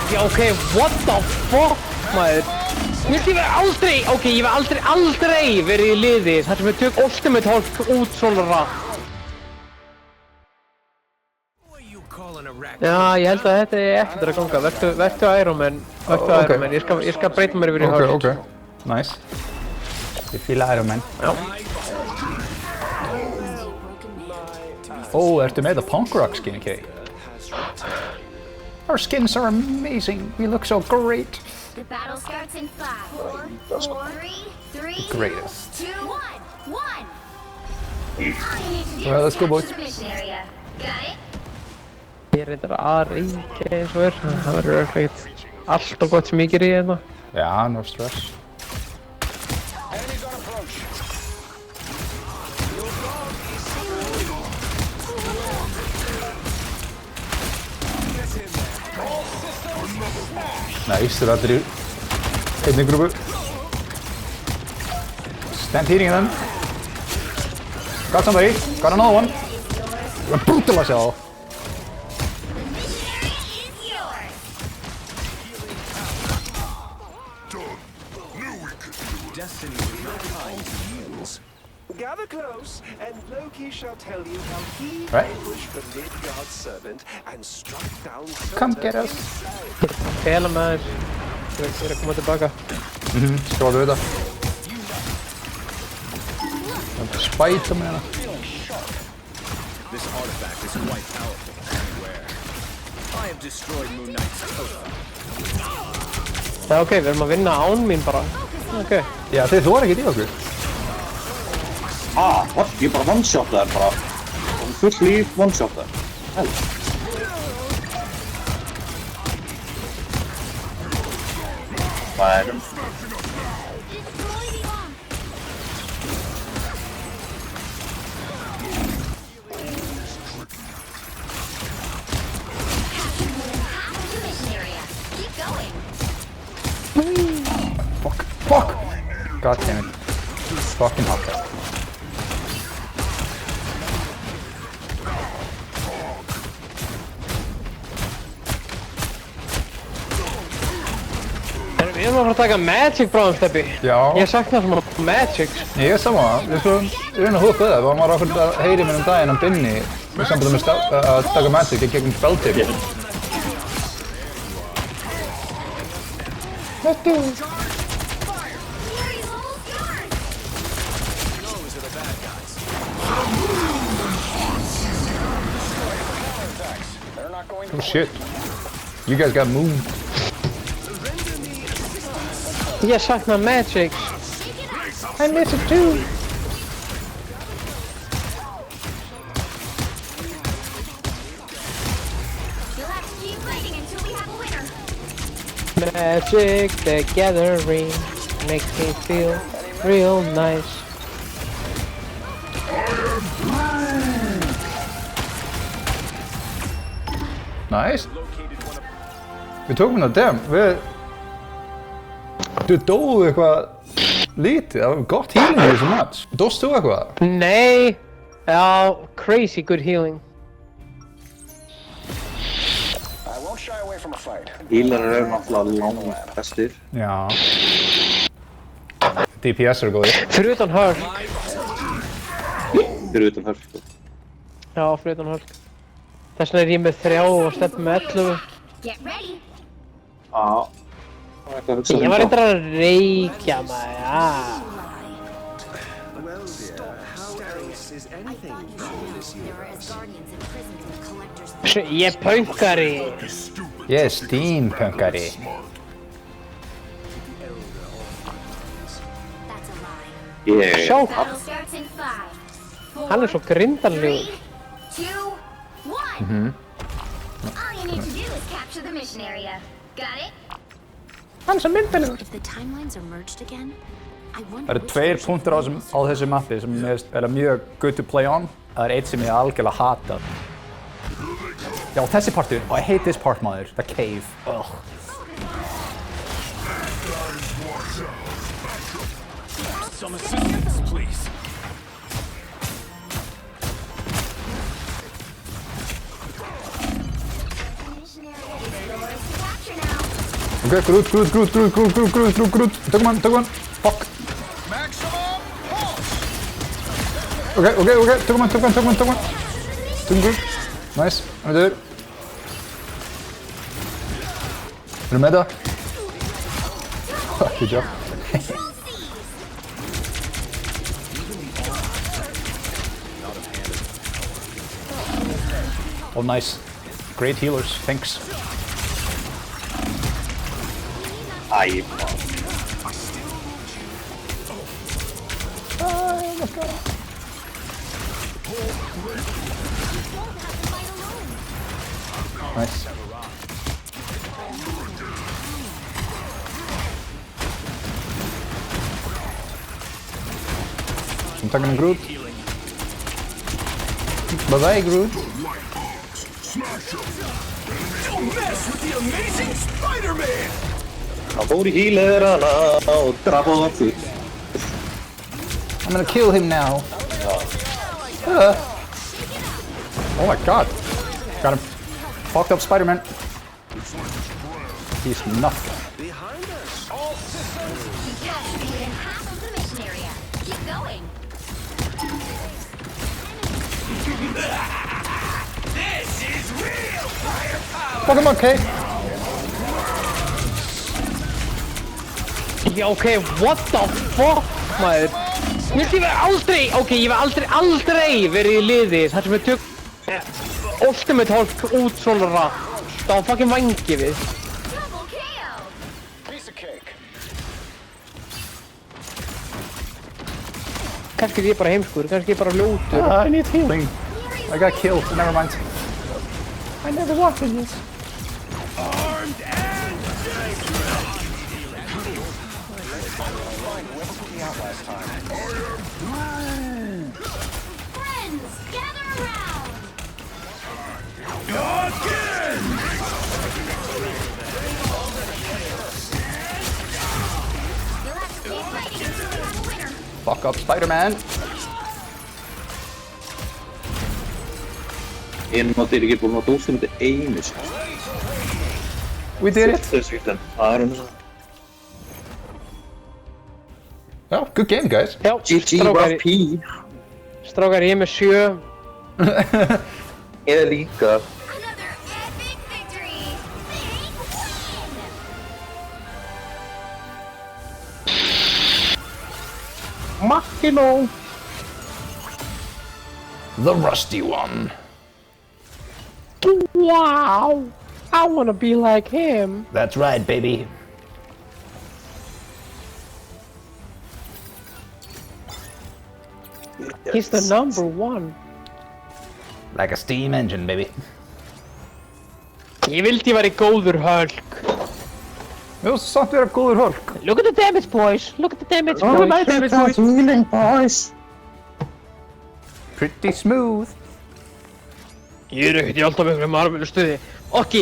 Já, ok, what the fuck, maður? Ég verð aldrei, ok, ég verð aldrei verið í liði þar sem við tökum Ultimate Hulk út svona rætt. Já, ég held að þetta er ekkert að ganga. Vertu Iron Man. Iron Man. Ég skal breyta mér yfir í Hulk. Ok. Nice. Ég fíla Iron Man. Já. Ó, ertu með það Punk Rock skin, Kay? Our skins are amazing. We look so great. The battle starts in 5, 4, 3, 2, 1. Well, let's go, boys. Got it? Ég reyndar að reykja eins og það verður ekkert allt og gott sem ég gerir hérna. Já, no stress. Nice, það er allir í einni grúpu. Stand heating them. Got somebody. Got another one. We're gonna brutalize y'all. Gather close, and Loki shall tell you how he ambushed the Midgard servant and struck down Come get us. Fela maður. Ég er að koma tilbaka. Skróðu við það. Það er spæta með hana. This artifact is quite powerful. Beware. I have destroyed Moon Knight's totem. Já, ok, við erum að vinna án mín bara. Ok. Já, þið þóra ekkert í okkur. What? Ég bara one-shottaði bara. Full líf, one-shottaði. Hvað er það? Fuck! God damn it. Fucking Hawkeye. Við erum að fara að taka Magic bráðum, Steppi. Já. Ég sakna svona Magic. Ég er saman. Við erum að húka það. Við varum að heyri mér daginn á Binni í sambandi með að taka Magic í gegnum spelltip. Let's do it. Oh shit. You guys got moved. Ég sakna Magic. I miss it too. Magic the Gathering makes me feel real nice. Nice. Við tókum það dem. Þú dóðu eitthvað lítið. Það var gott healing í þessu match. Dóst þú eitthvað? Nei. Já, crazy good healing. Healer eru náttúrulega langt bestir. Já. DPS eru góðir. Fyrir utan Hulk. Fyrir utan Hulk, sko. Já, fyrir utan Hulk. Þess vegna er ég með 3 og Steppi með 11. Já. Ég var reyndar að reykja maður, já. Ég er punkari. Ég er steampunkari. Sjá, hann er svo grindanlegur. Hann er svo myndalegur. Það eru 2 punktur á þessu mappi sem er mjög good to play on. Það er eitt sem ég algjörlega hata. Já, þessi partur. Og I hate this part, maður. The cave. Ugh. Some assistance, please. Missionary capture now. Okay, Groot. Tökum hann. Fuck. Okay, tökum hann. Tökum Groot. Nice, hann er döður. Erum með það? Good job. Oh, nice. Great healers, thanks. Æ, Nice. I'm taking Groot. Bye-bye, Groot. Don't mess with the amazing Spider-Man! hann fór í hílerana og draf á aftur. I'm gonna kill him now. Oh my god. Got him. Fucked up Spider-Man. He's nothing. Behind us. All systems. Yes, within half of the mission area. Keep going. This is real firepower! Pokemon cake. Okay, what the fuck, maður? Ég verð aldrei, ég verð aldrei verið í liði þar sem við tök Ultimate Hulk út svona rætt. Það var fucking vangi við. Double KO. Piece of cake. Kannski er ég bara heimskur, kannski er ég bara ljótur. I need healing. I got killed. Never mind. I never wanted this. Armed and Friends, gather around. again! You'll have to keep fighting until we have a winner. Fuck up Spider-Man. Einu mátti er ekki búin að dósa þetta einu sinni. We did it. Þetta það er hann. Well, good game, guys. Já, GG strákar, P. strákar, ég er með 7. Ég er líka. Another epic victory. Big win. Makino. The rusty one. Wow. I wanna be like him. That's right, baby. He's the number one. Like a steam engine, baby. Ég vildi ég væri góður Hulk. Mér finnst samt vera góður Hulk. Look at the damage, boys. Look at the damage, boys. healing, boys. Pretty smooth. Ég er ekkert í alltaf einhverjum arminu stuði. Ok,